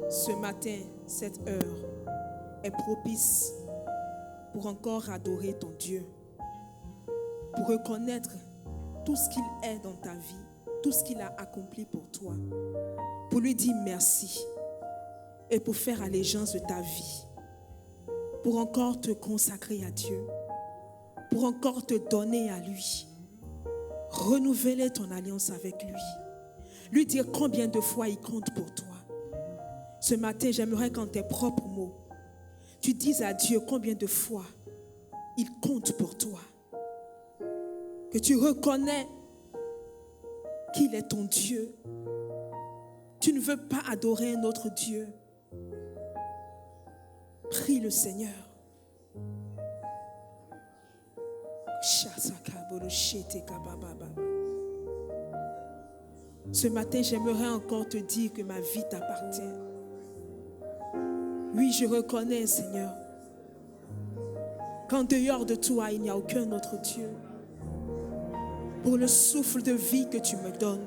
Ce matin, cette heure est propice pour encore adorer ton Dieu, pour reconnaître tout ce qu'il est dans ta vie, tout ce qu'il a accompli pour toi, pour lui dire merci et pour faire allégeance de ta vie, pour encore te consacrer à Dieu, pour encore te donner à lui, renouveler ton alliance avec lui dire combien de fois il compte pour toi. Ce matin, j'aimerais qu'en tes propres mots, tu dises à Dieu combien de fois il compte pour toi. Que tu reconnais qu'il est ton Dieu. Tu ne veux pas adorer un autre Dieu. Prie le Seigneur. Ce matin, j'aimerais encore te dire que ma vie t'appartient. Oui, je reconnais, Seigneur, qu'en dehors de toi, il n'y a aucun autre Dieu. Pour le souffle de vie que tu me donnes,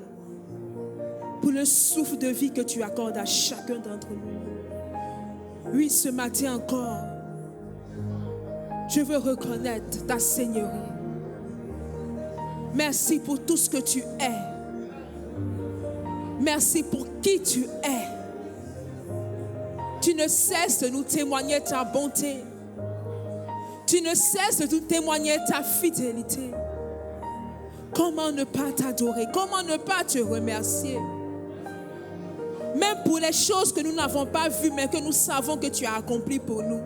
pour le souffle de vie que tu accordes à chacun d'entre nous. Oui, ce matin encore, je veux reconnaître ta Seigneurie. Merci pour tout ce que tu es. Merci pour qui tu es. Tu ne cesses de nous témoigner ta bonté. Tu ne cesses de nous témoigner ta fidélité. Comment ne pas t'adorer? Comment ne pas te remercier? Même pour les choses que nous n'avons pas vues, mais que nous savons que tu as accompli pour nous.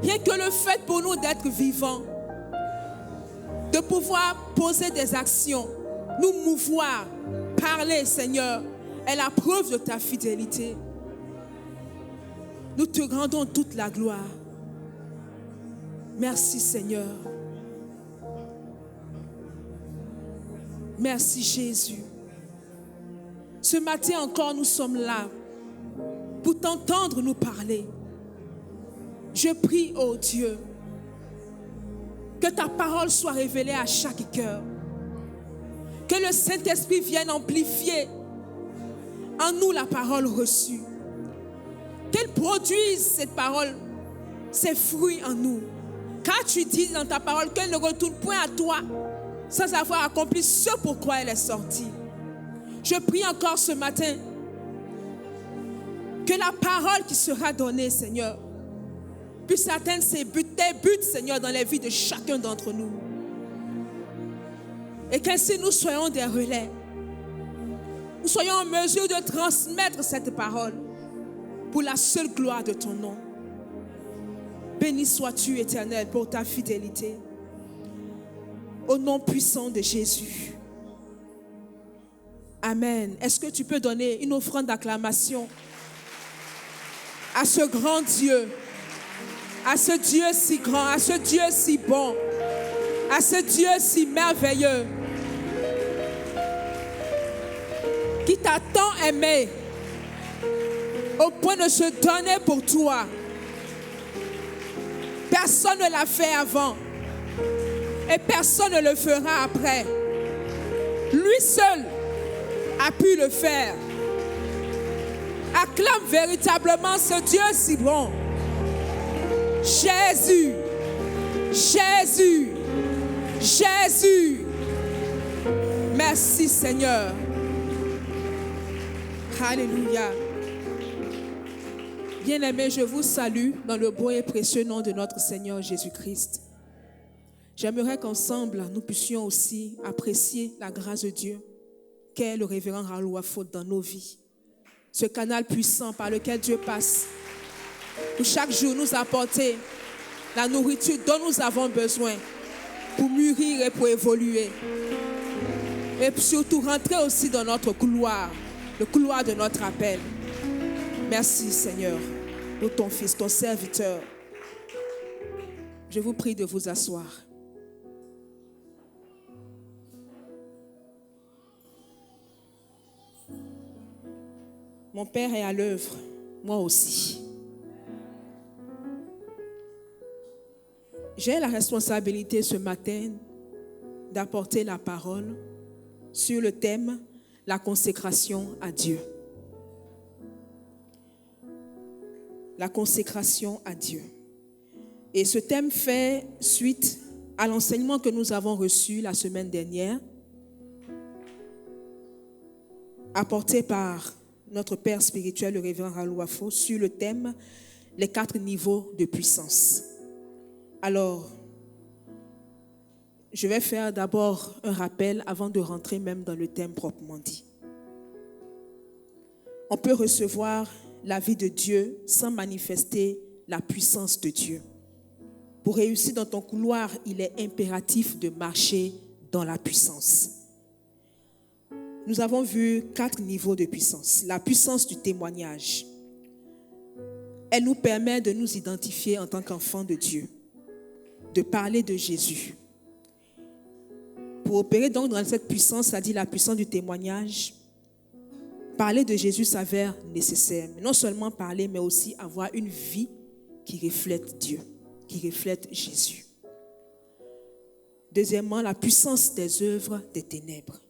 Rien que le fait pour nous d'être vivants, de pouvoir poser des actions, nous mouvoir, parler, Seigneur, est la preuve de ta fidélité. Nous te rendons toute la gloire. Merci, Seigneur. Merci, Jésus. Ce matin encore, nous sommes là pour t'entendre nous parler. Je prie, ô Dieu, que ta parole soit révélée à chaque cœur. Que le Saint-Esprit vienne amplifier en nous la parole reçue. Qu'elle produise cette parole, ses fruits en nous. Car tu dis dans ta parole qu'elle ne retourne point à toi sans avoir accompli ce pourquoi elle est sortie. Je prie encore ce matin que la parole qui sera donnée, Seigneur, puisse atteindre ses buts, tes buts, Seigneur, dans les vies de chacun d'entre nous. Et qu'ainsi nous soyons des relais. Nous soyons en mesure de transmettre cette parole pour la seule gloire de ton nom. Béni sois-tu, Éternel, pour ta fidélité. Au nom puissant de Jésus. Amen. Est-ce que tu peux donner une offrande d'acclamation à ce grand Dieu, à ce Dieu si grand, à ce Dieu si bon, à ce Dieu si merveilleux, qui t'a tant aimé au point de se donner pour toi. Personne ne l'a fait avant et personne ne le fera après. Lui seul a pu le faire. Acclame véritablement ce Dieu si bon. Jésus, Jésus, Jésus. Merci Seigneur. Alléluia. Bien-aimés, je vous salue dans le beau et précieux nom de notre Seigneur Jésus-Christ. J'aimerais qu'ensemble, nous puissions aussi apprécier la grâce de Dieu qu'est le révérend Raoul Wafod dans nos vies. Ce canal puissant par lequel Dieu passe pour chaque jour nous apporter la nourriture dont nous avons besoin pour mûrir et pour évoluer. Et surtout rentrer aussi dans notre couloir, le couloir de notre appel. Merci Seigneur pour ton Fils, ton serviteur. Je vous prie de vous asseoir. Mon Père est à l'œuvre, moi aussi. J'ai la responsabilité ce matin d'apporter la parole sur le thème « La consécration à Dieu ». la consécration à Dieu. Et ce thème fait suite à l'enseignement que nous avons reçu la semaine dernière, apporté par notre père spirituel, le révérend Ralouafo, sur le thème « Les 4 niveaux de puissance ». Alors, je vais faire d'abord un rappel avant de rentrer même dans le thème proprement dit. On peut recevoir la vie de Dieu sans manifester la puissance de Dieu. Pour réussir dans ton couloir, il est impératif de marcher dans la puissance. Nous avons vu 4 niveaux de puissance. La puissance du témoignage. Elle nous permet de nous identifier en tant qu'enfants de Dieu, de parler de Jésus. Pour opérer donc dans cette puissance, c'est-à-dire la puissance du témoignage, parler de Jésus s'avère nécessaire. Non seulement parler, mais aussi avoir une vie qui reflète Dieu, qui reflète Jésus. Deuxièmement, la puissance des œuvres des ténèbres.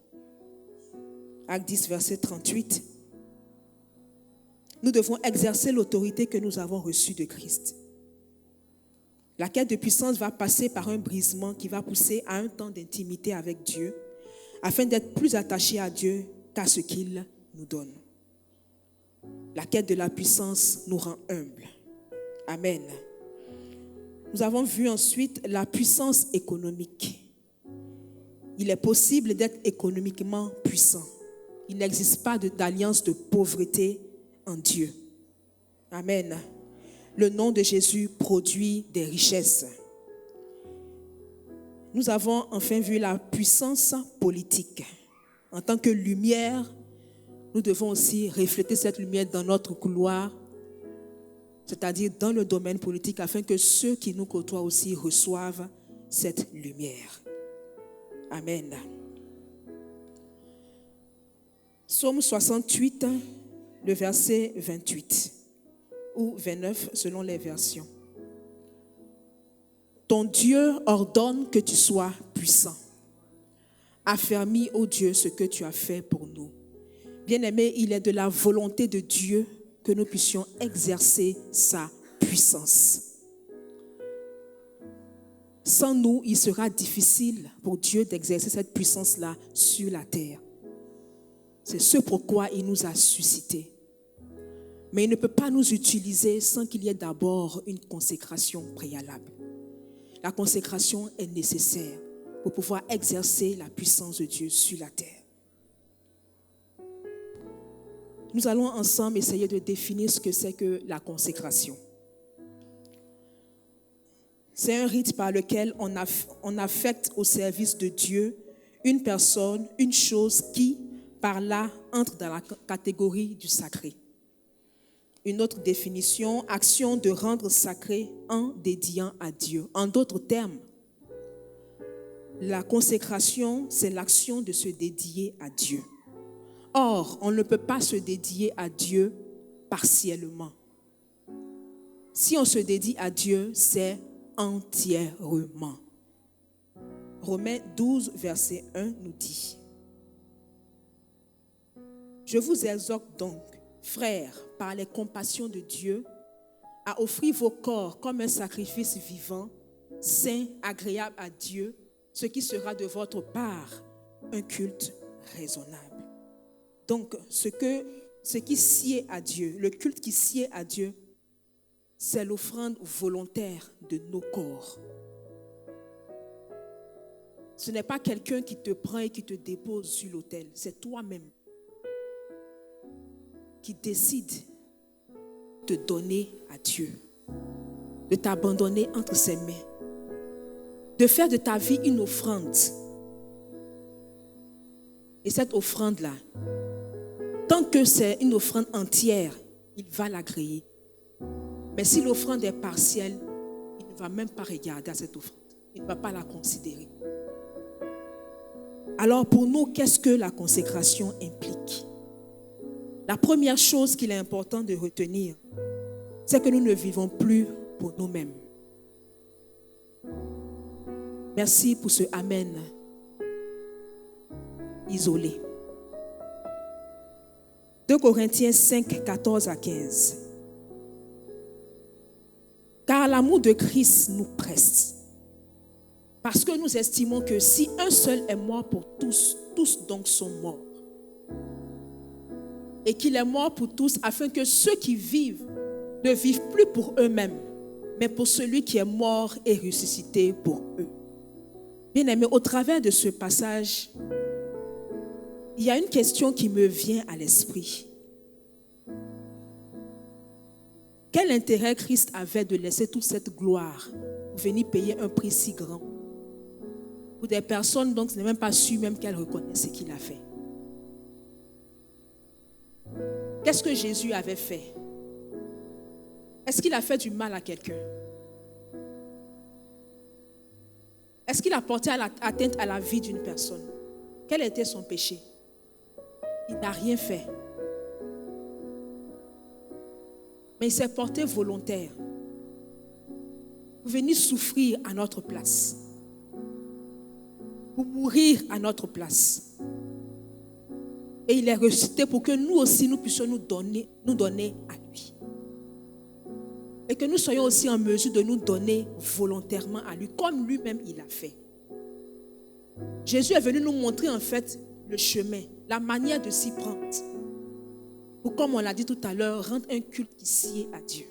Acte 10, verset 38. Nous devons exercer l'autorité que nous avons reçue de Christ. La quête de puissance va passer par un brisement qui va pousser à un temps d'intimité avec Dieu, afin d'être plus attaché à Dieu qu'à ce qu'il nous donne. La quête de la puissance nous rend humbles. Amen. Nous avons vu ensuite la puissance économique. Il est possible d'être économiquement puissant. Il n'existe pas d'alliance de pauvreté en Dieu. Amen. Le nom de Jésus produit des richesses. Nous avons enfin vu la puissance politique. En tant que lumière, nous devons aussi refléter cette lumière dans notre couloir, c'est-à-dire dans le domaine politique, afin que ceux qui nous côtoient aussi reçoivent cette lumière. Amen. Psaume 68, le verset 28 ou 29 selon les versions. Ton Dieu ordonne que tu sois puissant. Affermis, ô Dieu, ce que tu as fait pour nous. Bien-aimés, il est de la volonté de Dieu que nous puissions exercer sa puissance. Sans nous, il sera difficile pour Dieu d'exercer cette puissance-là sur la terre. C'est ce pourquoi il nous a suscités. Mais il ne peut pas nous utiliser sans qu'il y ait d'abord une consécration préalable. La consécration est nécessaire pour pouvoir exercer la puissance de Dieu sur la terre. Nous allons ensemble essayer de définir ce que c'est que la consécration. C'est un rite par lequel on affecte au service de Dieu une personne, une chose qui, par là, entre dans la catégorie du sacré. Une autre définition, action de rendre sacré en dédiant à Dieu. En d'autres termes, la consécration, c'est l'action de se dédier à Dieu. Or, on ne peut pas se dédier à Dieu partiellement. Si on se dédie à Dieu, c'est entièrement. Romains 12, verset 1 nous dit: Je vous exhorte donc, frères, par les compassions de Dieu, à offrir vos corps comme un sacrifice vivant, saint, agréable à Dieu, ce qui sera de votre part un culte raisonnable. Donc, ce qui sied à Dieu, le culte qui sied à Dieu, c'est l'offrande volontaire de nos corps. Ce n'est pas quelqu'un qui te prend et qui te dépose sur l'autel, c'est toi-même qui décide de donner à Dieu, de t'abandonner entre ses mains, de faire de ta vie une offrande. Et cette offrande-là, tant que c'est une offrande entière, il va l'agréer. Mais si l'offrande est partielle, il ne va même pas regarder à cette offrande. Il ne va pas la considérer. Alors pour nous, qu'est-ce que la consécration implique? La première chose qu'il est important de retenir, c'est que nous ne vivons plus pour nous-mêmes. Merci pour ce Amen isolé. 2 Corinthiens 5, 14 à 15. Car l'amour de Christ nous presse. Parce que nous estimons que si un seul est mort pour tous, tous donc sont morts. Et qu'il est mort pour tous afin que ceux qui vivent ne vivent plus pour eux-mêmes, mais pour celui qui est mort et ressuscité pour eux. Bien-aimés, au travers de ce passage, il y a une question qui me vient à l'esprit. Quel intérêt Christ avait de laisser toute cette gloire pour venir payer un prix si grand pour des personnes donc n'est même pas su même qu'elles reconnaissent ce qu'il a fait? Qu'est-ce que Jésus avait fait? Est-ce qu'il a fait du mal à quelqu'un? Est-ce qu'il a porté atteinte à la vie d'une personne? Quel était son péché? Il n'a rien fait. Mais il s'est porté volontaire pour venir souffrir à notre place, pour mourir à notre place. Et il est ressuscité pour que nous aussi, nous puissions nous donner à lui. Et que nous soyons aussi en mesure de nous donner volontairement à lui, comme lui-même il a fait. Jésus est venu nous montrer en fait le chemin, la manière de s'y prendre. Pour, comme on l'a dit tout à l'heure, rendre un culte qui sied à Dieu.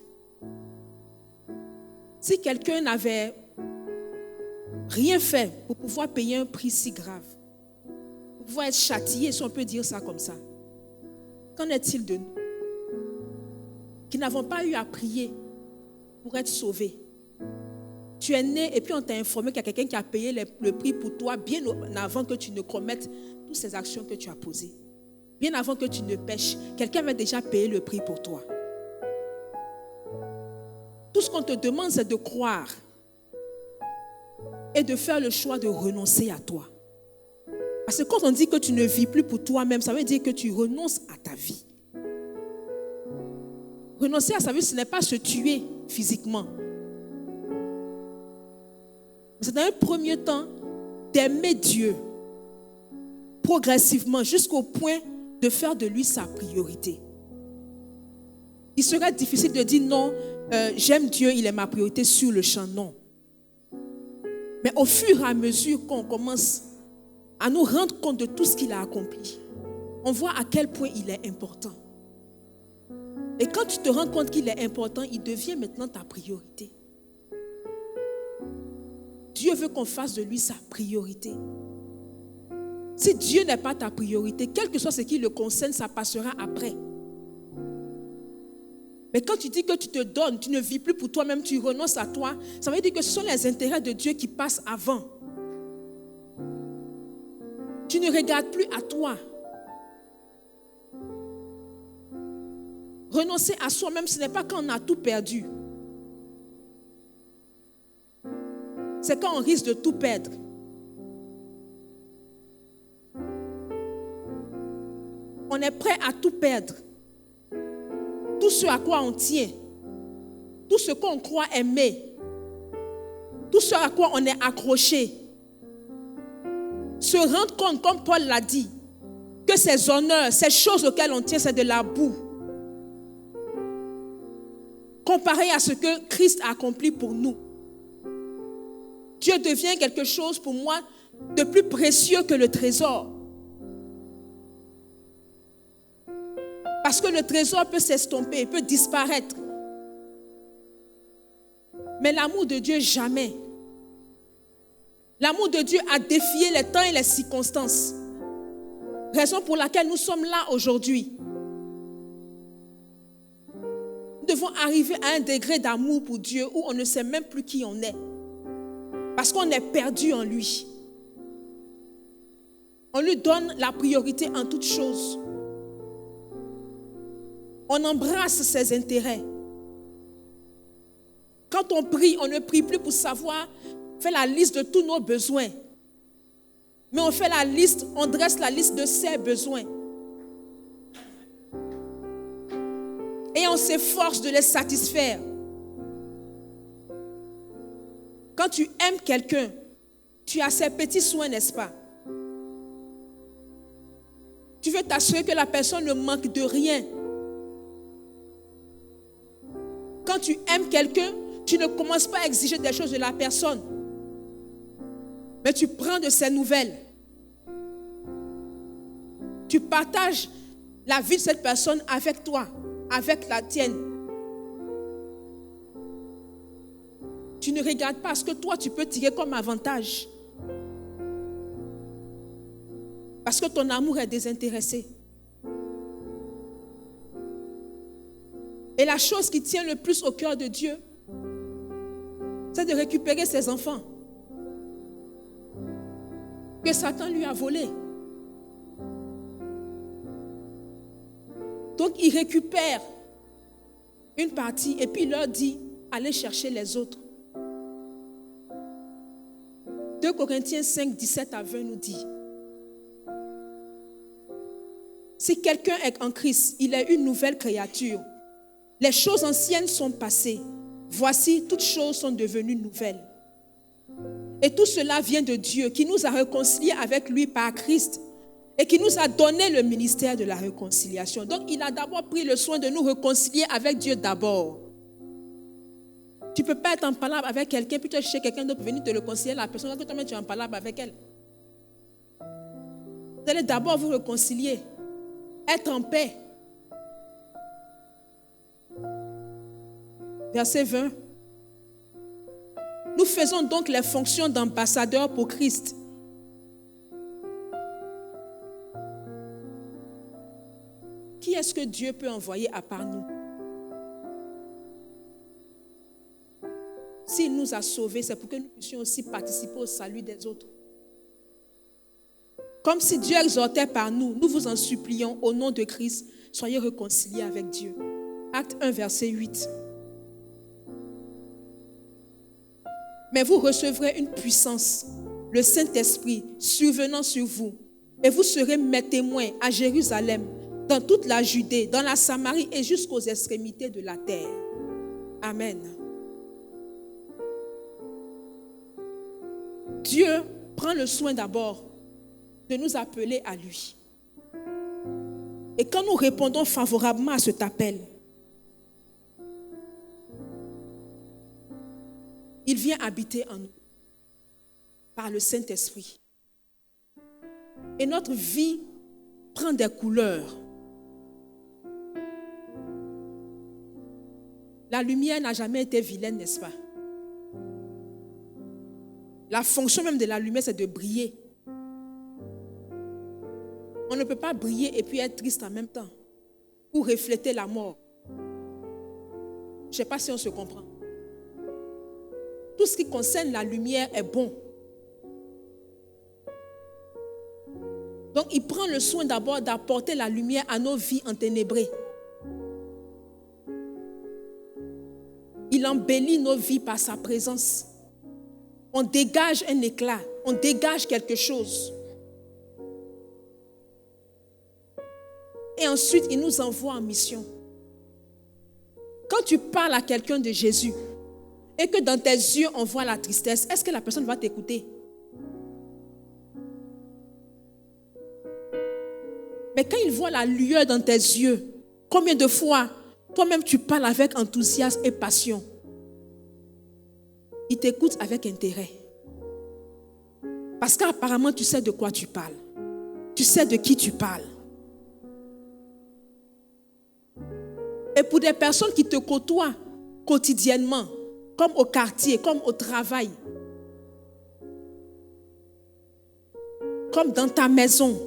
Si quelqu'un n'avait rien fait pour pouvoir payer un prix si grave, pour pouvoir être châtié, si on peut dire ça comme ça, qu'en est-il de nous qui n'avons pas eu à prier pour être sauvés? Tu es né et puis on t'a informé qu'il y a quelqu'un qui a payé le prix pour toi bien avant que tu ne commettes toutes ces actions que tu as posées. Bien avant que tu ne pêches, quelqu'un avait déjà payé le prix pour toi. Tout ce qu'on te demande, c'est de croire et de faire le choix de renoncer à toi. Parce que quand on dit que tu ne vis plus pour toi-même, ça veut dire que tu renonces à ta vie. Renoncer à sa vie, ce n'est pas se tuer physiquement. C'est dans un premier temps d'aimer Dieu progressivement jusqu'au point de faire de lui sa priorité. Il serait difficile de dire non, j'aime Dieu, il est ma priorité sur le champ, non. Mais au fur et à mesure qu'on commence à nous rendre compte de tout ce qu'il a accompli, on voit à quel point il est important. Et quand tu te rends compte qu'il est important, il devient maintenant ta priorité. Dieu veut qu'on fasse de lui sa priorité. Si Dieu n'est pas ta priorité, quel que soit ce qui le concerne, ça passera après. Mais quand tu dis que tu te donnes, tu ne vis plus pour toi-même, tu renonces à toi, ça veut dire que ce sont les intérêts de Dieu qui passent avant. Tu ne regardes plus à toi. Renoncer à soi-même, ce n'est pas quand on a tout perdu. C'est quand on risque de tout perdre. On est prêt à tout perdre. Tout ce à quoi on tient. Tout ce qu'on croit aimer. Tout ce à quoi on est accroché. Se rendre compte, comme Paul l'a dit, que ces honneurs, ces choses auxquelles on tient, c'est de la boue. Comparé à ce que Christ a accompli pour nous. Dieu devient quelque chose pour moi de plus précieux que le trésor. Parce que le trésor peut s'estomper, peut disparaître. Mais l'amour de Dieu, jamais. L'amour de Dieu a défié les temps et les circonstances. Raison pour laquelle nous sommes là aujourd'hui. Nous devons arriver à un degré d'amour pour Dieu où on ne sait même plus qui on est. Parce qu'on est perdu en lui. On lui donne la priorité en toutes choses. On embrasse ses intérêts. Quand on prie, on ne prie plus pour savoir, faire la liste de tous nos besoins. Mais on fait la liste, on dresse la liste de ses besoins. Et on s'efforce de les satisfaire. Quand tu aimes quelqu'un, tu as ses petits soins, n'est-ce pas? Tu veux t'assurer que la personne ne manque de rien. Quand tu aimes quelqu'un, Tu ne commences pas à exiger des choses de la personne, mais tu prends de ses nouvelles. Tu partages la vie de cette personne avec toi, avec la tienne. Tu ne regardes pas ce que toi tu peux tirer comme avantage. Parce que ton amour est désintéressé. Et la chose qui tient le plus au cœur de Dieu, c'est de récupérer ses enfants que Satan lui a volés. Donc il récupère une partie et puis il leur dit, allez chercher les autres. 2 Corinthiens 5, 17 à 20 nous dit, si quelqu'un est en Christ, il est une nouvelle créature. Les choses anciennes sont passées. Voici, toutes choses sont devenues nouvelles. Et tout cela vient de Dieu qui nous a réconciliés avec lui par Christ et qui nous a donné le ministère de la réconciliation. Donc, il a d'abord pris le soin de nous réconcilier avec Dieu d'abord. Tu ne peux pas être en palabre avec quelqu'un, puis tu vas chercher quelqu'un d'autre pour venir te réconcilier la personne, que toi-même tu es en palabre avec elle. Vous allez d'abord vous réconcilier, être en paix. Verset 20. Nous faisons donc les fonctions d'ambassadeurs pour Christ. Qui est-ce que Dieu peut envoyer à part nous? S'il nous a sauvés, c'est pour que nous puissions aussi participer au salut des autres. Comme si Dieu exhortait par nous, nous vous en supplions au nom de Christ, soyez réconciliés avec Dieu. Acte 1, verset 8. Mais vous recevrez une puissance, le Saint-Esprit, survenant sur vous. Et vous serez mes témoins à Jérusalem, dans toute la Judée, dans la Samarie et jusqu'aux extrémités de la terre. Amen. Dieu prend le soin d'abord de nous appeler à lui. Et quand nous répondons favorablement à cet appel, il vient habiter en nous par le Saint-Esprit. Et notre vie prend des couleurs. La lumière n'a jamais été vilaine, n'est-ce pas? La fonction même de la lumière, c'est de briller. On ne peut pas briller et puis être triste en même temps. Ou refléter la mort. Je ne sais pas si on se comprend. Tout ce qui concerne la lumière est bon. Donc, il prend le soin d'abord d'apporter la lumière à nos vies enténébrées. Il embellit nos vies par sa présence. On dégage un éclat, on dégage quelque chose. Et ensuite, il nous envoie en mission. Quand tu parles à quelqu'un de Jésus et que dans tes yeux, on voit la tristesse, est-ce que la personne va t'écouter? Mais quand il voit la lueur dans tes yeux, combien de fois toi-même tu parles avec enthousiasme et passion? Il t'écoute avec intérêt. Parce qu'apparemment tu sais de quoi tu parles. Tu sais de qui tu parles. Et pour des personnes qui te côtoient quotidiennement, comme au quartier, comme au travail, comme dans ta maison,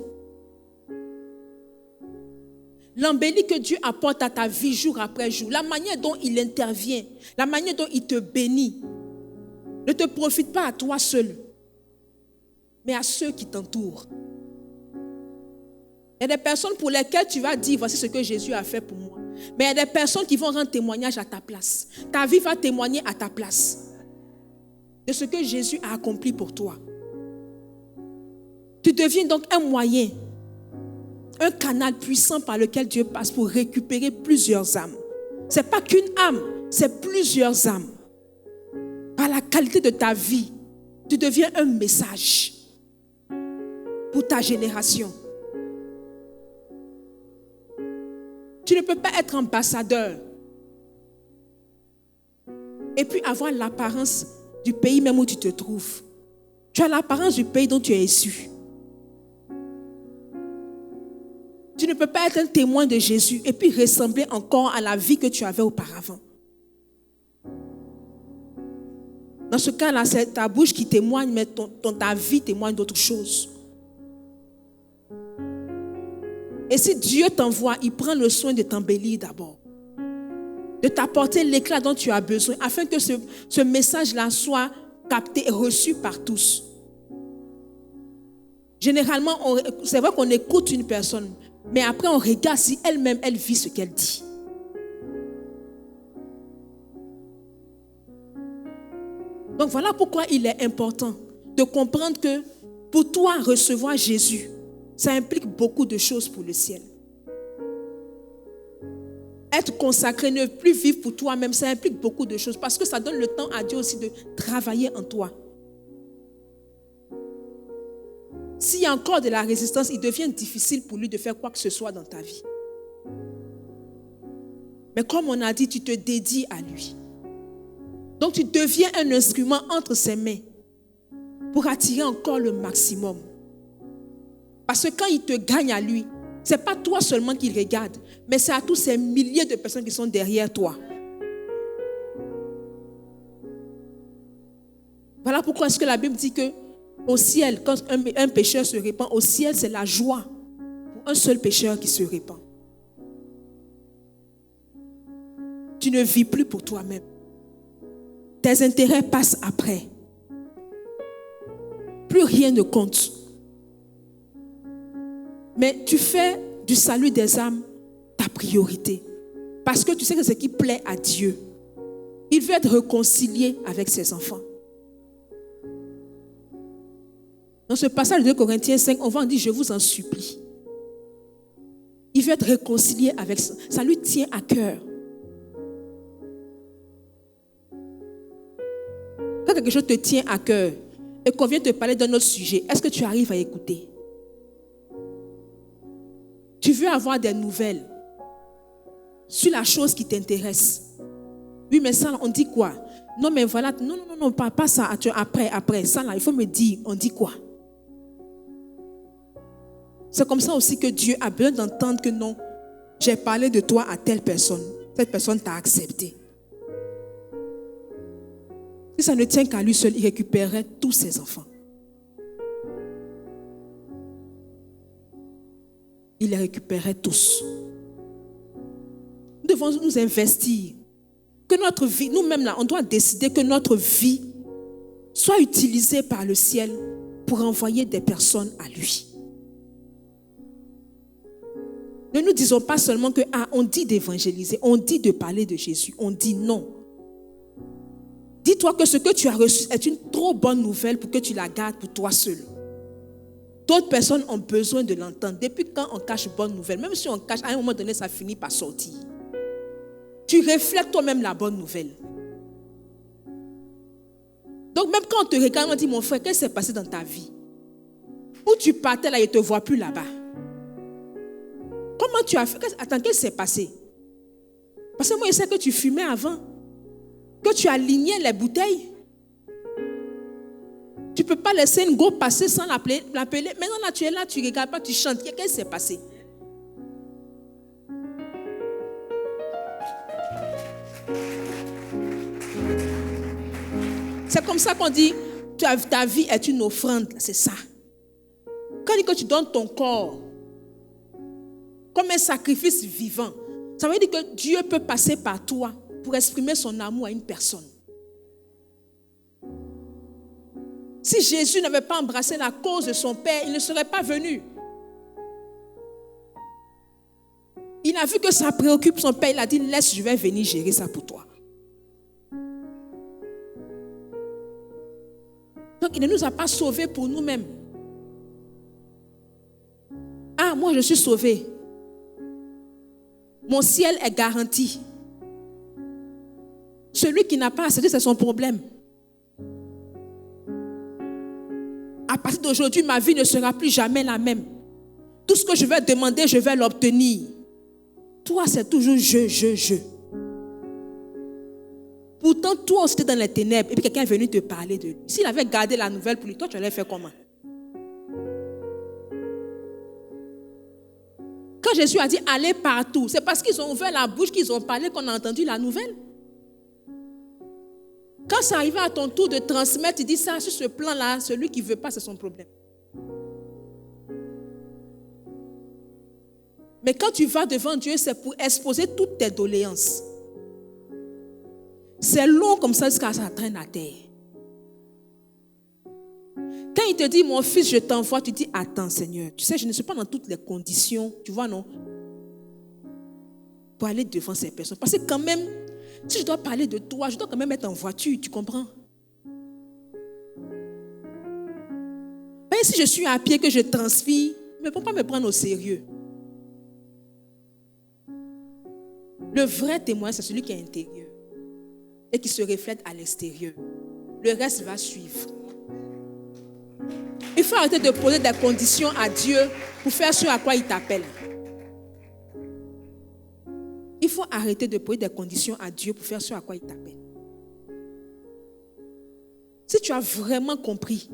l'embellie que Dieu apporte à ta vie jour après jour, la manière dont il intervient, la manière dont il te bénit, ne te profite pas à toi seul, mais à ceux qui t'entourent. Il y a des personnes pour lesquelles tu vas dire, voici ce que Jésus a fait pour moi. Mais il y a des personnes qui vont rendre témoignage à ta place. Ta vie va témoigner à ta place de ce que Jésus a accompli pour toi. Tu deviens donc un moyen, un canal puissant par lequel Dieu passe pour récupérer plusieurs âmes. Ce n'est pas qu'une âme, c'est plusieurs âmes. Par la qualité de ta vie, tu deviens un message pour ta génération. Tu ne peux pas être ambassadeur et et puis avoir l'apparence du pays même où tu te trouves. Tu as l'apparence du pays dont tu es issu. Tu ne peux pas être un témoin de Jésus et puis ressembler encore à la vie que tu avais auparavant. Dans ce cas-là, c'est ta bouche qui témoigne, mais ta vie témoigne d'autre chose. Et si Dieu t'envoie, il prend le soin de t'embellir d'abord, de t'apporter l'éclat dont tu as besoin, afin que ce message-là soit capté et reçu par tous. Généralement, c'est vrai qu'on écoute une personne, mais après on regarde si elle-même, elle vit ce qu'elle dit. Donc voilà pourquoi il est important de comprendre que pour toi, recevoir Jésus, ça implique beaucoup de choses pour le ciel. Être consacré, ne plus vivre pour toi-même, ça implique beaucoup de choses parce que ça donne le temps à Dieu aussi de travailler en toi. S'il y a encore de la résistance, il devient difficile pour lui de faire quoi que ce soit dans ta vie. Mais comme on a dit, tu te dédies à lui. Donc tu deviens un instrument entre ses mains pour attirer encore le maximum. Parce que quand il te gagne à lui, ce n'est pas toi seulement qu'il regarde, mais c'est à tous ces milliers de personnes qui sont derrière toi. Voilà pourquoi est-ce que la Bible dit que au ciel, quand un pécheur se répand, au ciel c'est la joie pour un seul pécheur qui se répand. Tu ne vis plus pour toi-même. Tes intérêts passent après. Plus rien ne compte. Mais tu fais du salut des âmes ta priorité. Parce que tu sais que c'est ce qui plaît à Dieu. Il veut être réconcilié avec ses enfants. Dans ce passage de 2 Corinthiens 5, on va dire, je vous en supplie. Il veut être réconcilié avec ça. Ça lui tient à cœur. Quand quelque chose te tient à cœur et qu'on vient te parler d'un autre sujet, est-ce que tu arrives à écouter? Tu veux avoir des nouvelles sur la chose qui t'intéresse. Oui, mais ça, on dit quoi? Non, mais voilà, non, pas ça. Après, ça là, il faut me dire, on dit quoi? C'est comme ça aussi que Dieu a besoin d'entendre que non, j'ai parlé de toi à telle personne. Cette personne t'a accepté. Si ça ne tient qu'à lui seul, il récupérerait tous ses enfants. Il les récupérerait tous. Nous devons nous investir. Que notre vie, nous-mêmes là, on doit décider que notre vie soit utilisée par le ciel pour envoyer des personnes à lui. Ne nous disons pas seulement que on dit d'évangéliser, on dit de parler de Jésus, on dit non. Dis-toi que ce que tu as reçu est une trop bonne nouvelle pour que tu la gardes pour toi seul. D'autres personnes ont besoin de l'entendre. Depuis quand on cache bonne nouvelle, même si on cache, à un moment donné, ça finit par sortir. Tu reflètes toi-même la bonne nouvelle. Donc même quand on te regarde, on dit, mon frère, qu'est-ce qui s'est passé dans ta vie? Où tu partais là, il ne te voit plus là-bas. Comment tu as fait? Attends, qu'est-ce qui s'est passé? Parce que moi, je sais que tu fumais avant. Que tu alignais les bouteilles. Tu ne peux pas laisser une go passer sans l'appeler. Maintenant, là, tu es là, tu ne regardes pas, tu chantes. Qu'est-ce qui s'est passé? C'est comme ça qu'on dit, ta vie est une offrande. C'est ça. Quand on dit que tu donnes ton corps comme un sacrifice vivant, ça veut dire que Dieu peut passer par toi pour exprimer son amour à une personne. Si Jésus n'avait pas embrassé la cause de son Père, il ne serait pas venu. Il a vu que ça préoccupe son Père. Il a dit, laisse, je vais venir gérer ça pour toi. Donc, il ne nous a pas sauvés pour nous-mêmes. Ah, moi, je suis sauvé. Mon ciel est garanti. Celui qui n'a pas accepté, c'est son problème. À partir d'aujourd'hui, ma vie ne sera plus jamais la même. Tout ce que je vais demander, je vais l'obtenir. Toi, c'est toujours je. Pourtant, toi aussi, tu es dans les ténèbres et puis quelqu'un est venu te parler de lui. S'il avait gardé la nouvelle pour lui, toi, tu allais faire comment? Quand Jésus a dit allez partout, c'est parce qu'ils ont ouvert la bouche, qu'ils ont parlé, qu'on a entendu la nouvelle. Quand ça arrive à ton tour de transmettre, tu dis ça sur ce plan-là, celui qui ne veut pas, c'est son problème. Mais quand tu vas devant Dieu, c'est pour exposer toutes tes doléances. C'est long comme ça jusqu'à ça traîne à terre. Quand il te dit, mon fils, je t'envoie, tu dis, attends Seigneur, tu sais, je ne suis pas dans toutes les conditions, tu vois, non? Pour aller devant ces personnes. Parce que quand même, si je dois parler de toi, je dois quand même être en voiture, tu comprends? Même si je suis à pied, que je transpire, mais il ne faut pas me prendre au sérieux. Le vrai témoin, c'est celui qui est intérieur et qui se reflète à l'extérieur. Le reste va suivre. Il faut arrêter de poser des conditions à Dieu pour faire ce à quoi il t'appelle. Il faut arrêter de poser des conditions à Dieu pour faire ce à quoi il t'appelle. Si tu as vraiment compris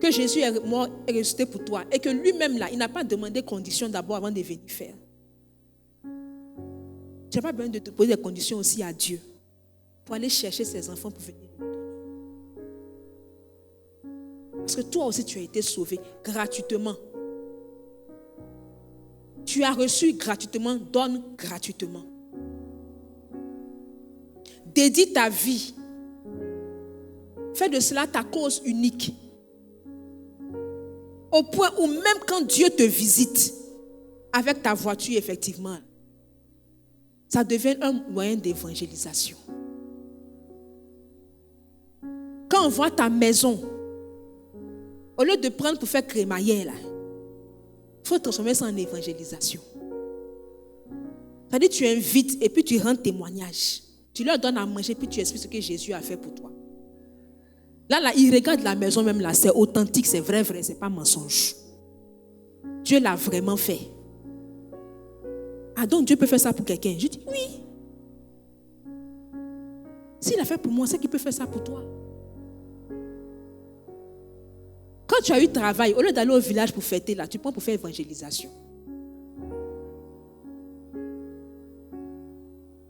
que Jésus est mort et ressuscité pour toi et que lui-même là, il n'a pas demandé conditions d'abord avant de venir faire. Tu n'as pas besoin de te poser des conditions aussi à Dieu pour aller chercher ses enfants pour venir. Parce que toi aussi, tu as été sauvé gratuitement. Tu as reçu gratuitement, donne gratuitement. Dédie ta vie. Fais de cela ta cause unique. Au point où même quand Dieu te visite avec ta voiture, effectivement, ça devient un moyen d'évangélisation. Quand on voit ta maison, au lieu de prendre pour faire crémaillère, il faut transformer ça en évangélisation. C'est-à-dire tu invites et puis tu rends témoignage. Tu leur donnes à manger puis tu expliques ce que Jésus a fait pour toi. Là, ils regardent la maison même là, c'est authentique, c'est vrai, c'est pas mensonge. Dieu l'a vraiment fait. Ah donc Dieu peut faire ça pour quelqu'un? Je dis oui. S'il a fait pour moi, c'est qu'il peut faire ça pour toi. Quand tu as eu travail, au lieu d'aller au village pour fêter là, tu prends pour faire évangélisation.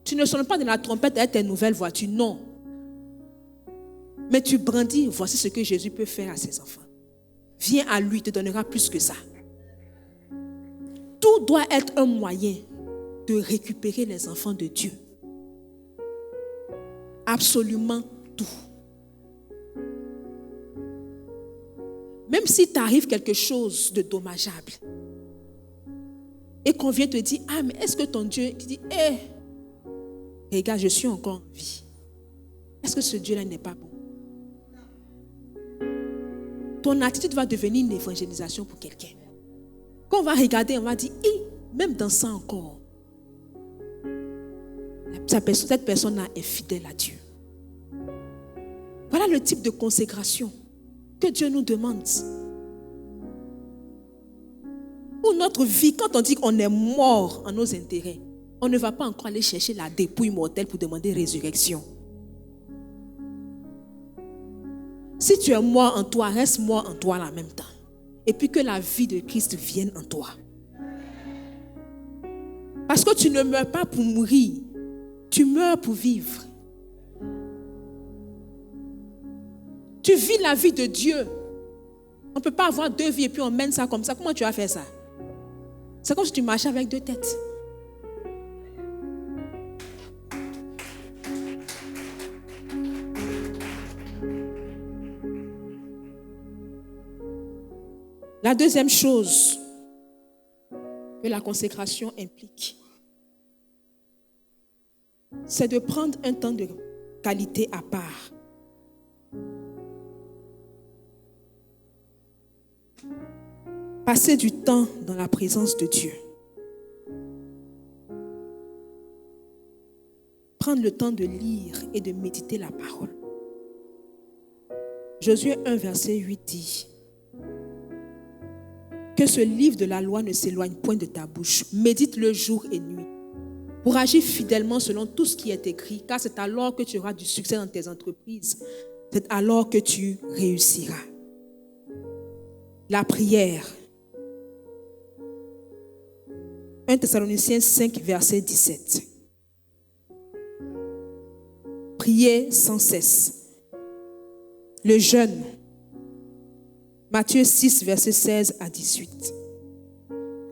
Tu ne sonnes pas de la trompette avec tes nouvelles voitures, non. Mais tu brandis, voici ce que Jésus peut faire à ses enfants. Viens à lui, il te donnera plus que ça. Tout doit être un moyen de récupérer les enfants de Dieu. Absolument tout. Même si t'arrive quelque chose de dommageable et qu'on vient te dire, ah mais est-ce que ton Dieu, tu dis, regarde, je suis encore en vie. Est-ce que ce Dieu-là n'est pas bon? Ton attitude va devenir une évangélisation pour quelqu'un. Quand on va regarder, on va dire, même dans ça encore, cette personne-là est fidèle à Dieu. Voilà le type de consécration que Dieu nous demande. Pour notre vie, quand on dit qu'on est mort en nos intérêts, on ne va pas encore aller chercher la dépouille mortelle pour demander résurrection. Si tu es mort en toi, reste mort en toi en même temps. Et puis que la vie de Christ vienne en toi. Parce que tu ne meurs pas pour mourir, tu meurs pour vivre. Tu vis la vie de Dieu. On ne peut pas avoir deux vies et puis on mène ça comme ça. Comment tu vas faire ça? C'est comme si tu marchais avec deux têtes. La deuxième chose que la consécration implique, c'est de prendre un temps de qualité à part. Passer du temps dans la présence de Dieu. Prendre le temps de lire et de méditer la parole. Josué 1, verset 8 dit que ce livre de la loi ne s'éloigne point de ta bouche. Médite-le jour et nuit pour agir fidèlement selon tout ce qui est écrit, car c'est alors que tu auras du succès dans tes entreprises. C'est alors que tu réussiras. La prière. 1 Thessaloniciens 5, verset 17. Priez sans cesse. Le jeûne. Matthieu 6, verset 16 à 18.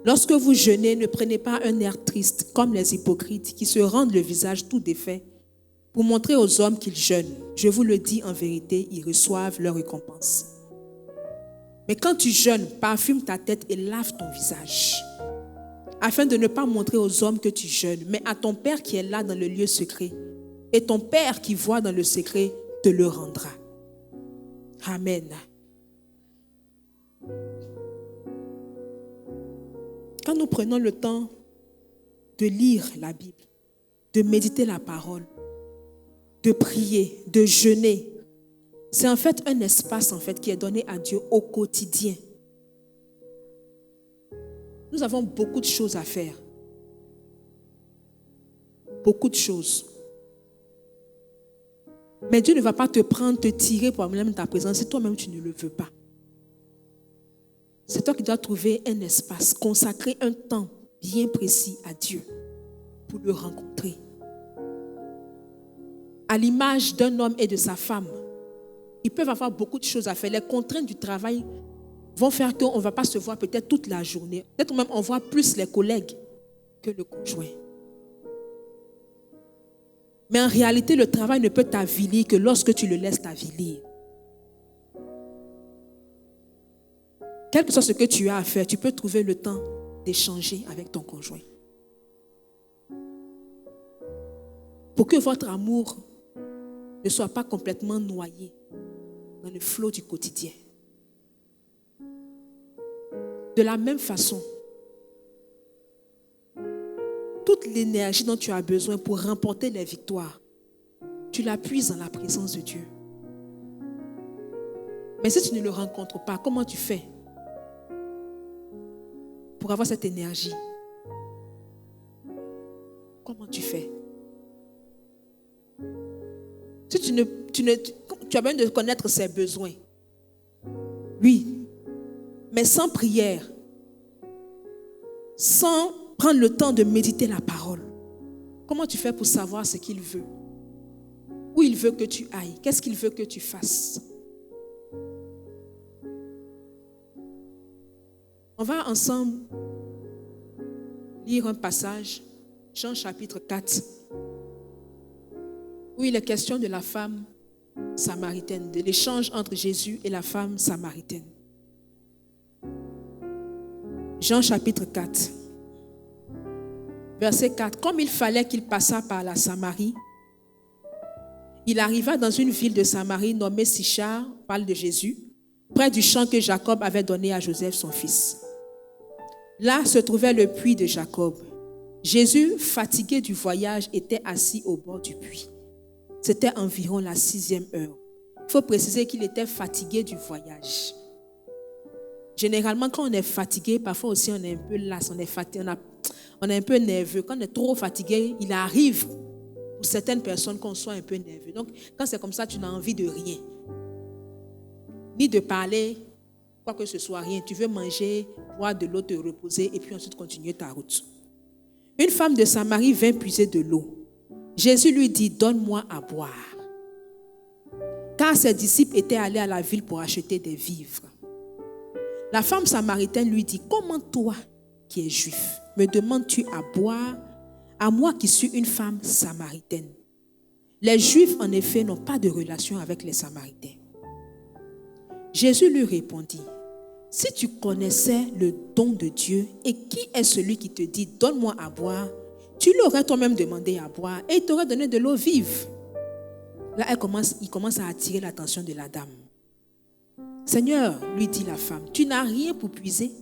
Lorsque vous jeûnez, ne prenez pas un air triste comme les hypocrites qui se rendent le visage tout défait pour montrer aux hommes qu'ils jeûnent. Je vous le dis en vérité, ils reçoivent leur récompense. Mais quand tu jeûnes, parfume ta tête et lave ton visage, afin de ne pas montrer aux hommes que tu jeûnes, mais à ton Père qui est là dans le lieu secret. Et ton Père qui voit dans le secret te le rendra. Amen. Quand nous prenons le temps de lire la Bible, de méditer la parole, de prier, de jeûner, c'est en fait un espace qui est donné à Dieu au quotidien. Nous avons beaucoup de choses à faire. Beaucoup de choses. Mais Dieu ne va pas te prendre, te tirer pour amener ta présence si toi-même tu ne le veux pas. C'est toi qui dois trouver un espace, consacrer un temps bien précis à Dieu pour le rencontrer. À l'image d'un homme et de sa femme, ils peuvent avoir beaucoup de choses à faire. Les contraintes du travail vont faire qu'on ne va pas se voir peut-être toute la journée. Peut-être même on voit plus les collègues que le conjoint. Mais en réalité, le travail ne peut t'avilir que lorsque tu le laisses t'avilir. Quel que soit ce que tu as à faire, tu peux trouver le temps d'échanger avec ton conjoint. Pour que votre amour ne soit pas complètement noyé dans le flot du quotidien. De la même façon, toute l'énergie dont tu as besoin pour remporter les victoires, tu la puises dans la présence de Dieu. Mais si tu ne le rencontres pas, comment tu fais pour avoir cette énergie? Comment tu fais? Si tu as besoin de connaître ses besoins. Oui. Mais sans prière, sans prendre le temps de méditer la parole, comment tu fais pour savoir ce qu'il veut? Où il veut que tu ailles? Qu'est-ce qu'il veut que tu fasses? On va ensemble lire un passage, Jean chapitre 4, où il est question de la femme samaritaine, de l'échange entre Jésus et la femme samaritaine. Jean chapitre 4, verset 4. Comme il fallait qu'il passât par la Samarie, il arriva dans une ville de Samarie nommée Sichar, parle de Jésus, près du champ que Jacob avait donné à Joseph son fils. Là se trouvait le puits de Jacob. Jésus, fatigué du voyage, était assis au bord du puits. C'était environ la 6e heure. Il faut préciser qu'il était fatigué du voyage. Généralement, quand on est fatigué, parfois aussi on est un peu las, on est fatigué, on est un peu nerveux. Quand on est trop fatigué, il arrive pour certaines personnes qu'on soit un peu nerveux. Donc, quand c'est comme ça, tu n'as envie de rien. Ni de parler, quoi que ce soit, rien. Tu veux manger, boire de l'eau, te reposer et puis ensuite continuer ta route. Une femme de Samarie vint puiser de l'eau. Jésus lui dit, donne-moi à boire. Car ses disciples étaient allés à la ville pour acheter des vivres. La femme samaritaine lui dit, comment toi, qui es juif, me demandes-tu à boire, à moi qui suis une femme samaritaine? Les Juifs, en effet, n'ont pas de relation avec les Samaritains. Jésus lui répondit, si tu connaissais le don de Dieu et qui est celui qui te dit, donne-moi à boire, tu l'aurais toi-même demandé à boire et il t'aurait donné de l'eau vive. Là, il commence à attirer l'attention de la dame. Seigneur, lui dit la femme, tu n'as rien pour puiser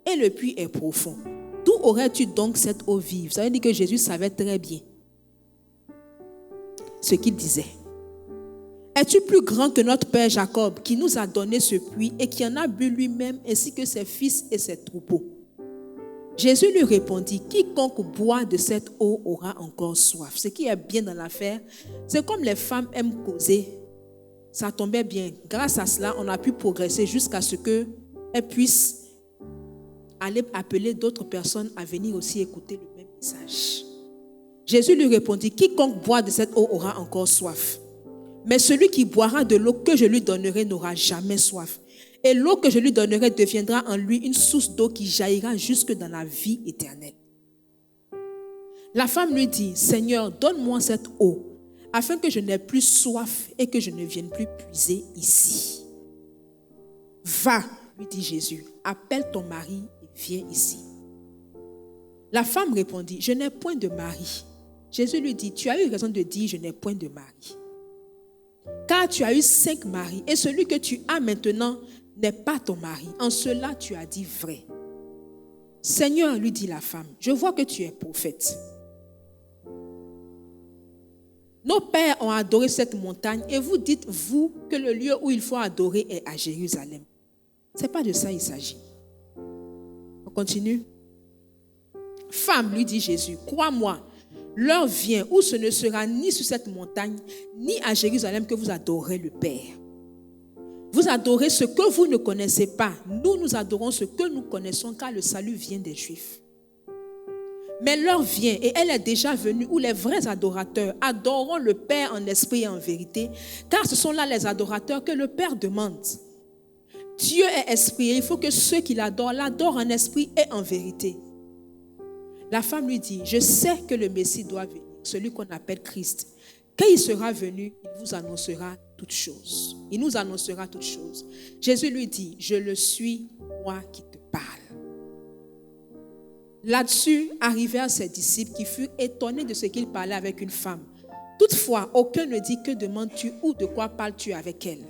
et le puits est profond. D'où aurais-tu donc cette eau vive? Ça veut dire que Jésus savait très bien ce qu'il disait. Es-tu plus grand que notre père Jacob qui nous a donné ce puits et qui en a bu lui-même ainsi que ses fils et ses troupeaux? Jésus lui répondit, quiconque boit de cette eau aura encore soif. Ce qui est bien dans l'affaire, c'est comme les femmes aiment causer. Ça tombait bien. Grâce à cela, on a pu progresser jusqu'à ce qu'elles puissent aller appeler d'autres personnes à venir aussi écouter le même message. Jésus lui répondit, quiconque boit de cette eau aura encore soif. Mais celui qui boira de l'eau que je lui donnerai n'aura jamais soif. Et l'eau que je lui donnerai deviendra en lui une source d'eau qui jaillira jusque dans la vie éternelle. La femme lui dit, Seigneur, donne-moi cette eau, afin que je n'ai plus soif et que je ne vienne plus puiser ici. Va, lui dit Jésus, appelle ton mari et viens ici. La femme répondit, je n'ai point de mari. Jésus lui dit, tu as eu raison de dire, je n'ai point de mari. Car tu as eu 5 maris et celui que tu as maintenant n'est pas ton mari. En cela, tu as dit vrai. Seigneur, lui dit la femme, je vois que tu es prophète. Nos pères ont adoré cette montagne et vous dites, vous, que le lieu où il faut adorer est à Jérusalem. Ce n'est pas de ça il s'agit. On continue. Femme, lui dit Jésus, crois-moi, l'heure vient où ce ne sera ni sur cette montagne, ni à Jérusalem que vous adorerez le Père. Vous adorez ce que vous ne connaissez pas. Nous adorons ce que nous connaissons, car le salut vient des Juifs. Mais l'heure vient, et elle est déjà venue, où les vrais adorateurs adoreront le Père en esprit et en vérité, car ce sont là les adorateurs que le Père demande. Dieu est esprit, et il faut que ceux qui l'adorent en esprit et en vérité. La femme lui dit, je sais que le Messie doit venir, celui qu'on appelle Christ. Quand il sera venu, il vous annoncera toutes choses. Il nous annoncera toutes choses. Jésus lui dit, je le suis, moi qui te parle. Là-dessus, arrivèrent ses disciples qui furent étonnés de ce qu'il parlait avec une femme. Toutefois, aucun ne dit, que demandes-tu ou de quoi parles-tu avec elle?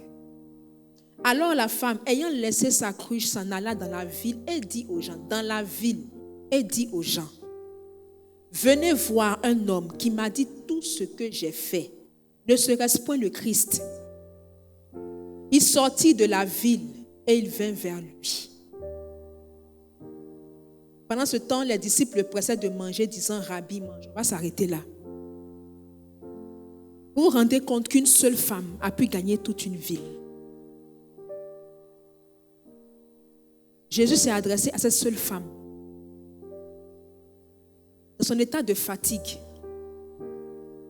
Alors la femme, ayant laissé sa cruche, s'en alla dans la ville et dit aux gens, venez voir un homme qui m'a dit tout ce que j'ai fait. Ne serait-ce point le Christ? Il sortit de la ville et il vint vers lui. Pendant ce temps, les disciples le pressaient de manger, disant, Rabbi, mange. On va s'arrêter là. Vous vous rendez compte qu'une seule femme a pu gagner toute une ville. Jésus s'est adressé à cette seule femme. Dans son état de fatigue,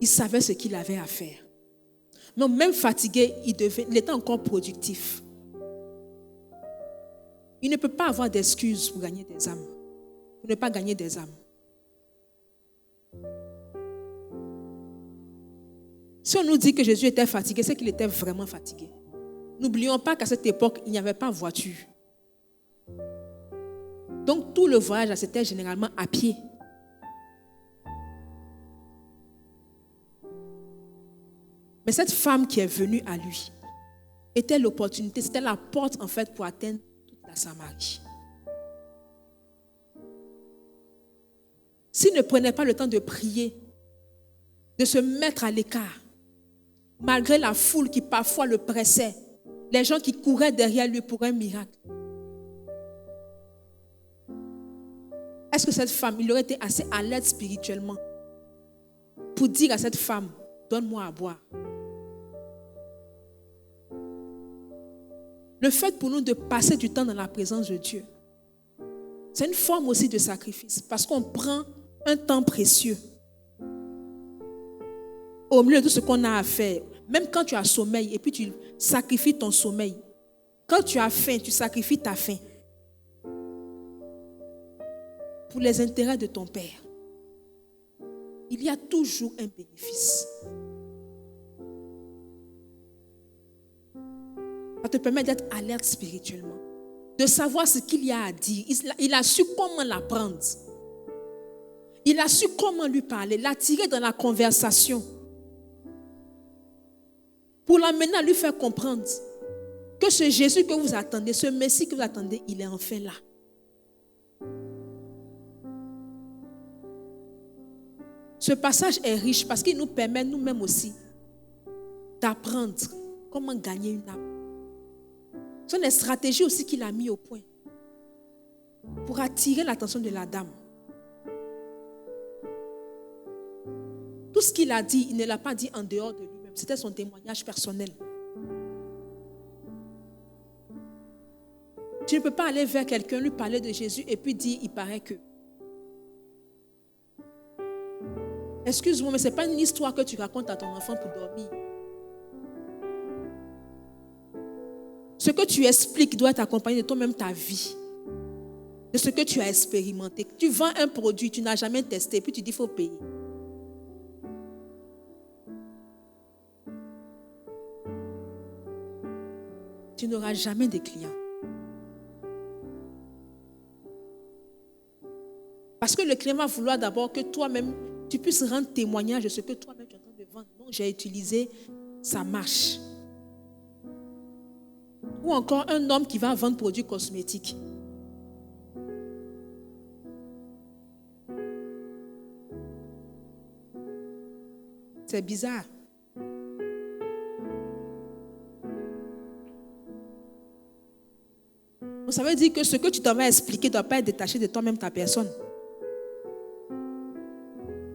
il savait ce qu'il avait à faire. Mais même fatigué, il était encore productif. Il ne peut pas avoir d'excuses pour gagner des âmes. Pour ne pas gagner des âmes. Si on nous dit que Jésus était fatigué, c'est qu'il était vraiment fatigué. N'oublions pas qu'à cette époque, il n'y avait pas de voiture. Donc tout le voyage, c'était généralement à pied. Mais cette femme qui est venue à lui était l'opportunité, c'était la porte en fait pour atteindre toute la Samarie. S'il ne prenait pas le temps de prier, de se mettre à l'écart, malgré la foule qui parfois le pressait, les gens qui couraient derrière lui pour un miracle, est-ce que cette femme, il aurait été assez alerte spirituellement pour dire à cette femme, donne-moi à boire? Le fait pour nous de passer du temps dans la présence de Dieu, c'est une forme aussi de sacrifice parce qu'on prend un temps précieux au milieu de tout ce qu'on a à faire. Même quand tu as sommeil et puis tu sacrifies ton sommeil. Quand tu as faim, tu sacrifies ta faim pour les intérêts de ton Père. Il y a toujours un bénéfice. Ça te permet d'être alerte spirituellement, de savoir ce qu'il y a à dire. Il a su comment l'apprendre. Il a su comment lui parler, l'attirer dans la conversation pour l'amener à lui faire comprendre que ce Jésus que vous attendez, ce Messie que vous attendez, il est enfin là. Ce passage est riche parce qu'il nous permet nous-mêmes aussi d'apprendre comment gagner une âme. Ce sont des stratégies aussi qu'il a mis au point. pour attirer l'attention de la dame. Tout ce qu'il a dit, il ne l'a pas dit en dehors de lui-même. C'était son témoignage personnel. Tu ne peux pas aller vers quelqu'un, lui parler de Jésus et puis dire, il paraît que. Excuse-moi, mais ce n'est pas une histoire que tu racontes à ton enfant pour dormir. Ce que tu expliques doit être accompagné de toi-même ta vie. De ce que tu as expérimenté. Tu vends un produit, tu n'as jamais testé, puis tu dis, il faut payer. Tu n'auras jamais de clients. Parce que le client va vouloir d'abord que toi-même, tu puisses rendre témoignage de ce que toi-même tu es en train de vendre. Non, j'ai utilisé, ça marche. Ou encore un homme qui va vendre produits cosmétiques. C'est bizarre. Donc, ça veut dire que ce que tu t'en vas expliquer ne doit pas être détaché de toi-même, ta personne.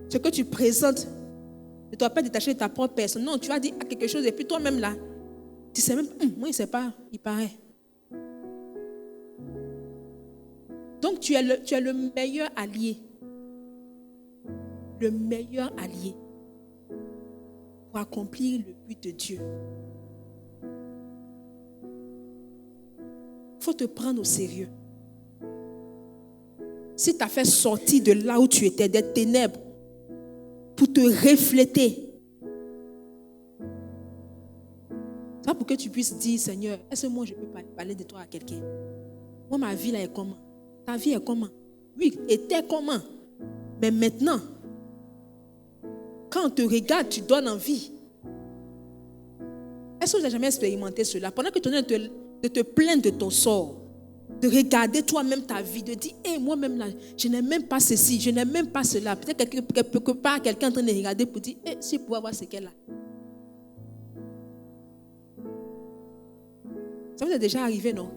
Ce que tu présentes ne doit pas être détaché de ta propre personne. Non, tu vas dire quelque chose et puis toi-même là, tu sais même, moi il ne sait pas, il paraît. Donc tu es le meilleur allié. Le meilleur allié pour accomplir le but de Dieu. Il faut te prendre au sérieux. Si tu as fait sortir de là où tu étais, des ténèbres, pour te refléter, c'est pas pour que tu puisses dire, Seigneur, est-ce que moi je peux parler de toi à quelqu'un? Moi, ma vie là est comment? Ta vie est comment? Oui, était comment? Mais maintenant, quand on te regarde, tu donnes envie. Est-ce que tu n'as jamais expérimenté cela? Pendant que tu es en train de te plaindre de ton sort, de regarder toi-même ta vie, de dire, moi-même là, je n'ai même pas ceci, je n'ai même pas cela. Peut-être quelque part, quelqu'un est en train de regarder pour dire, si je pouvais avoir ce qu'elle a. Ça vous est déjà arrivé, non?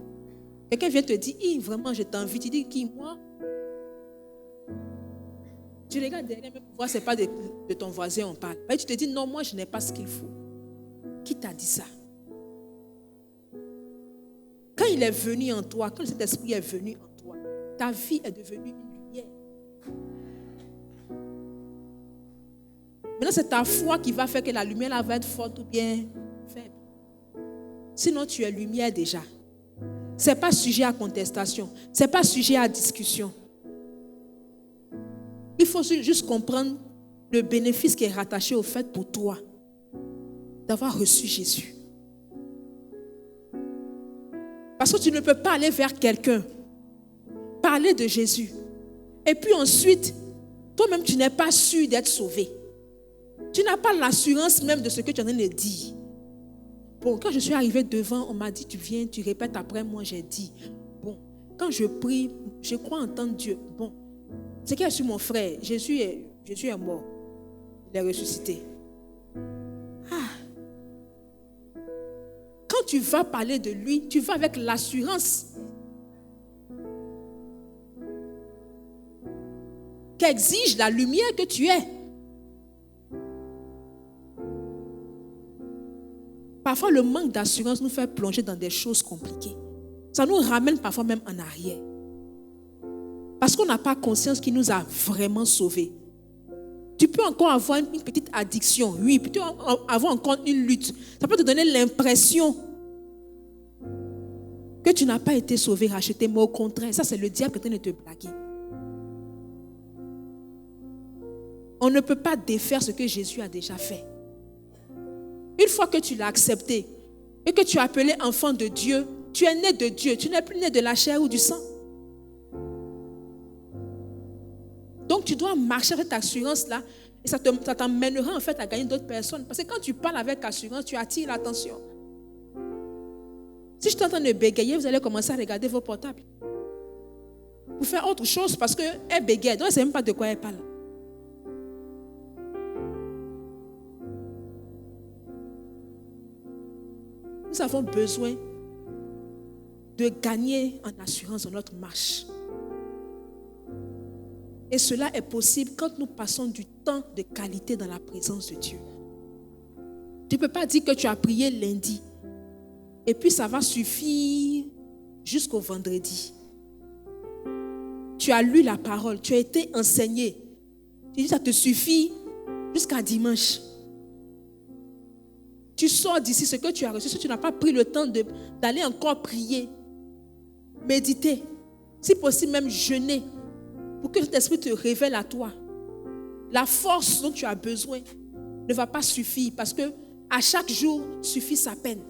Quelqu'un vient te dire, vraiment, je t'envie. Tu dis, qui, moi? Tu regardes derrière, même pour voir, ce n'est pas de ton voisin, on parle. Et tu te dis, non, moi, je n'ai pas ce qu'il faut. Qui t'a dit ça? Quand il est venu en toi, quand cet esprit est venu en toi, ta vie est devenue une lumière. Maintenant, c'est ta foi qui va faire que la lumière là va être forte ou bien faible. Sinon, tu es lumière déjà. Ce n'est pas sujet à contestation. Ce n'est pas sujet à discussion. Il faut juste comprendre le bénéfice qui est rattaché au fait pour toi d'avoir reçu Jésus. Parce que tu ne peux pas aller vers quelqu'un, parler de Jésus, et puis ensuite, toi-même, tu n'es pas sûr d'être sauvé. Tu n'as pas l'assurance même de ce que tu es en train de dire. Bon, quand je suis arrivée devant, on m'a dit, tu viens, tu répètes après moi, j'ai dit, bon, quand je prie, je crois entendre Dieu. Bon, c'est qu'il y a sur mon frère, Jésus est mort, il est ressuscité. Quand tu vas parler de lui, tu vas avec l'assurance qu'exige la lumière que tu es. Parfois, le manque d'assurance nous fait plonger dans des choses compliquées. Ça nous ramène parfois même en arrière. Parce qu'on n'a pas conscience qu'il nous a vraiment sauvés. Tu peux encore avoir une petite addiction, oui, tu peux avoir encore une lutte. Ça peut te donner l'impression que tu n'as pas été sauvé, racheté, mais au contraire, ça c'est le diable qui est en train de te blaguer. On ne peut pas défaire ce que Jésus a déjà fait. Une fois que tu l'as accepté et que tu es appelé enfant de Dieu, tu es né de Dieu, tu n'es plus né de la chair ou du sang. Donc tu dois marcher avec cette assurance-là et ça t'emmènera en fait à gagner d'autres personnes. Parce que quand tu parles avec assurance, tu attires l'attention. Si je suis en train de bégayer, vous allez commencer à regarder vos portables. Vous faire autre chose parce qu'elle bégaye. Donc elle ne sait même pas de quoi elle parle. Nous avons besoin de gagner en assurance dans notre marche. Et cela est possible quand nous passons du temps de qualité dans la présence de Dieu. Tu ne peux pas dire que tu as prié lundi et puis ça va suffire jusqu'au vendredi. Tu as lu la parole, tu as été enseigné. Tu dis ça te suffit jusqu'à dimanche. Tu sors d'ici, ce que tu as reçu, si tu n'as pas pris le temps d'aller encore prier, méditer, si possible même jeûner, pour que cet esprit te révèle à toi. La force dont tu as besoin ne va pas suffire parce que à chaque jour suffit sa peine.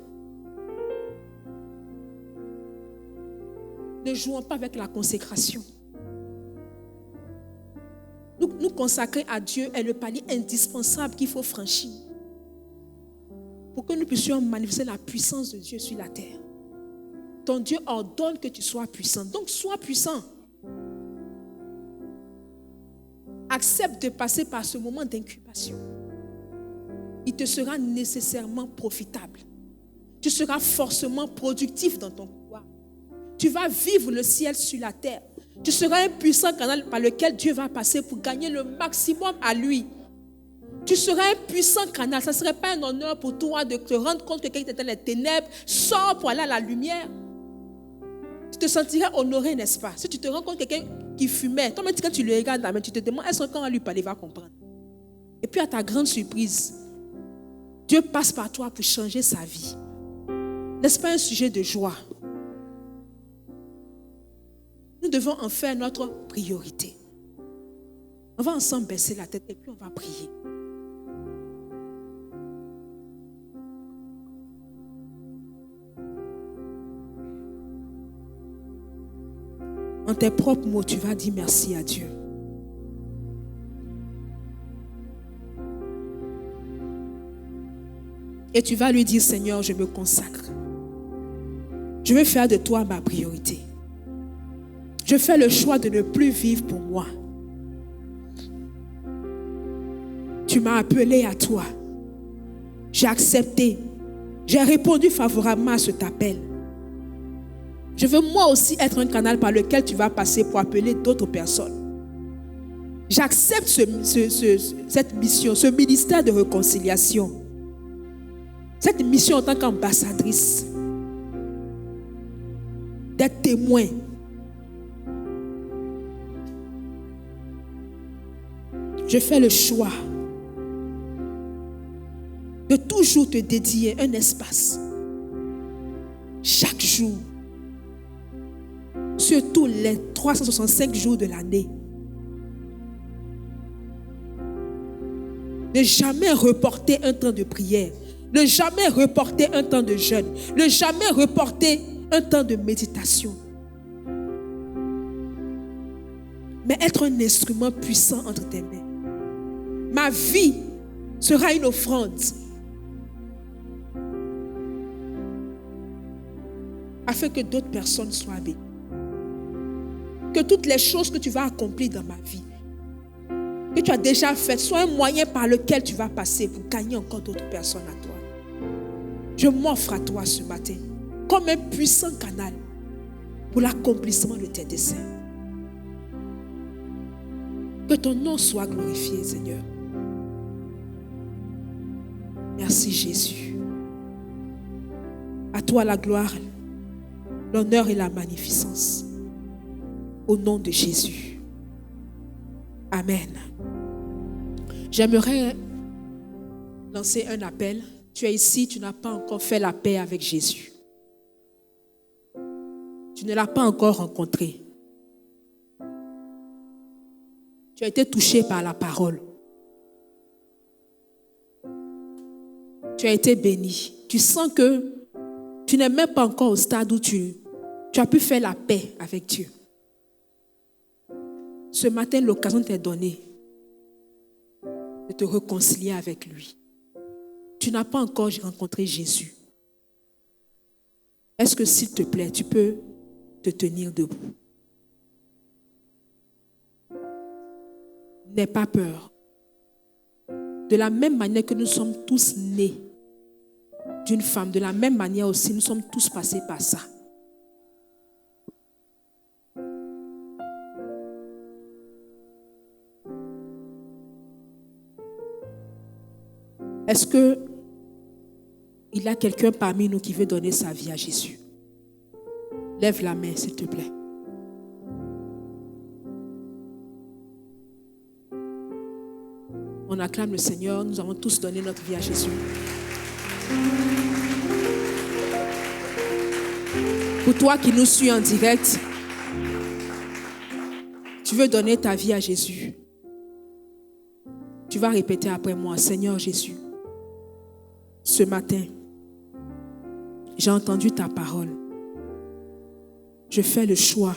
Ne jouons pas avec la consécration. Nous consacrer à Dieu est le palier indispensable qu'il faut franchir pour que nous puissions manifester la puissance de Dieu sur la terre. Ton Dieu ordonne que tu sois puissant. Donc sois puissant. Accepte de passer par ce moment d'incubation. Il te sera nécessairement profitable. Tu seras forcément productif dans ton pouvoir. Tu vas vivre le ciel sur la terre. Tu seras un puissant canal par lequel Dieu va passer pour gagner le maximum à lui. Tu seras un puissant canal. Ça ne serait pas un honneur pour toi de te rendre compte que quelqu'un est dans les ténèbres, sort pour aller à la lumière. Tu te sentirais honoré, n'est-ce pas? Si tu te rends compte que quelqu'un qui fumait, toi-même quand tu le regardes, tu te demandes, est-ce que quand on lui parle, il va comprendre? Et puis à ta grande surprise, Dieu passe par toi pour changer sa vie. N'est-ce pas un sujet de joie? Nous devons en faire notre priorité. On va ensemble baisser la tête et puis on va prier. En tes propres mots, tu vas dire merci à Dieu. Et tu vas lui dire, Seigneur, je me consacre. Je veux faire de toi ma priorité. Je fais le choix de ne plus vivre pour moi. Tu m'as appelé à toi. J'ai accepté. J'ai répondu favorablement à cet appel. Je veux moi aussi être un canal par lequel tu vas passer pour appeler d'autres personnes. J'accepte cette mission, ce ministère de réconciliation. Cette mission en tant qu'ambassadrice. D'être témoin. Je fais le choix de toujours te dédier un espace. Chaque jour. Surtout les 365 jours de l'année. Ne jamais reporter un temps de prière. Ne jamais reporter un temps de jeûne. Ne jamais reporter un temps de méditation. Mais être un instrument puissant entre tes mains. Ma vie sera une offrande. Afin que d'autres personnes soient bénies. Que toutes les choses que tu vas accomplir dans ma vie, que tu as déjà faites, soient un moyen par lequel tu vas passer pour gagner encore d'autres personnes à toi. Je m'offre à toi ce matin comme un puissant canal pour l'accomplissement de tes desseins. Que ton nom soit glorifié, Seigneur. Merci Jésus. À toi la gloire, l'honneur et la magnificence. Au nom de Jésus. Amen. J'aimerais lancer un appel. Tu es ici, tu n'as pas encore fait la paix avec Jésus. Tu ne l'as pas encore rencontré. Tu as été touché par la parole. Tu as été béni. Tu sens que tu n'es même pas encore au stade où tu as pu faire la paix avec Dieu. Ce matin, l'occasion t'est donnée de te réconcilier avec lui. Tu n'as pas encore rencontré Jésus. Est-ce que s'il te plaît, tu peux te tenir debout? N'aie pas peur. De la même manière que nous sommes tous nés d'une femme, de la même manière aussi, nous sommes tous passés par ça. Est-ce que il y a quelqu'un parmi nous qui veut donner sa vie à Jésus? Lève la main, s'il te plaît. On acclame le Seigneur. Nous avons tous donné notre vie à Jésus. Pour toi qui nous suis en direct, tu veux donner ta vie à Jésus. Tu vas répéter après moi: Seigneur Jésus, ce matin, j'ai entendu ta parole. Je fais le choix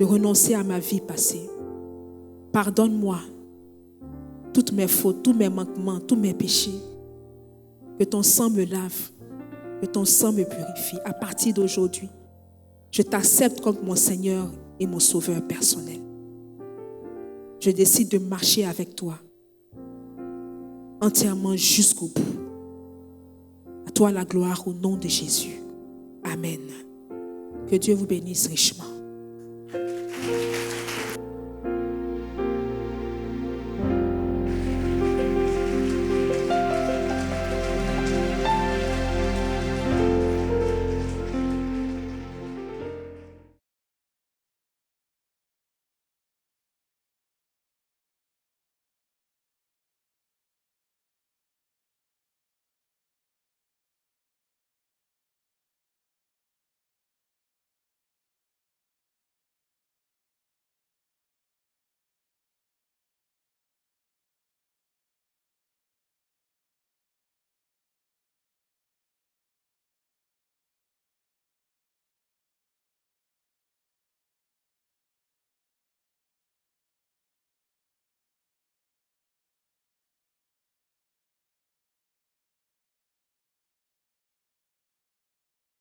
de renoncer à ma vie passée. Pardonne-moi toutes mes fautes, tous mes manquements, tous mes péchés. Que ton sang me lave, que ton sang me purifie. À partir d'aujourd'hui, je t'accepte comme mon Seigneur et mon Sauveur personnel. Je décide de marcher avec toi entièrement jusqu'au bout. À toi la gloire au nom de Jésus. Amen. Que Dieu vous bénisse richement.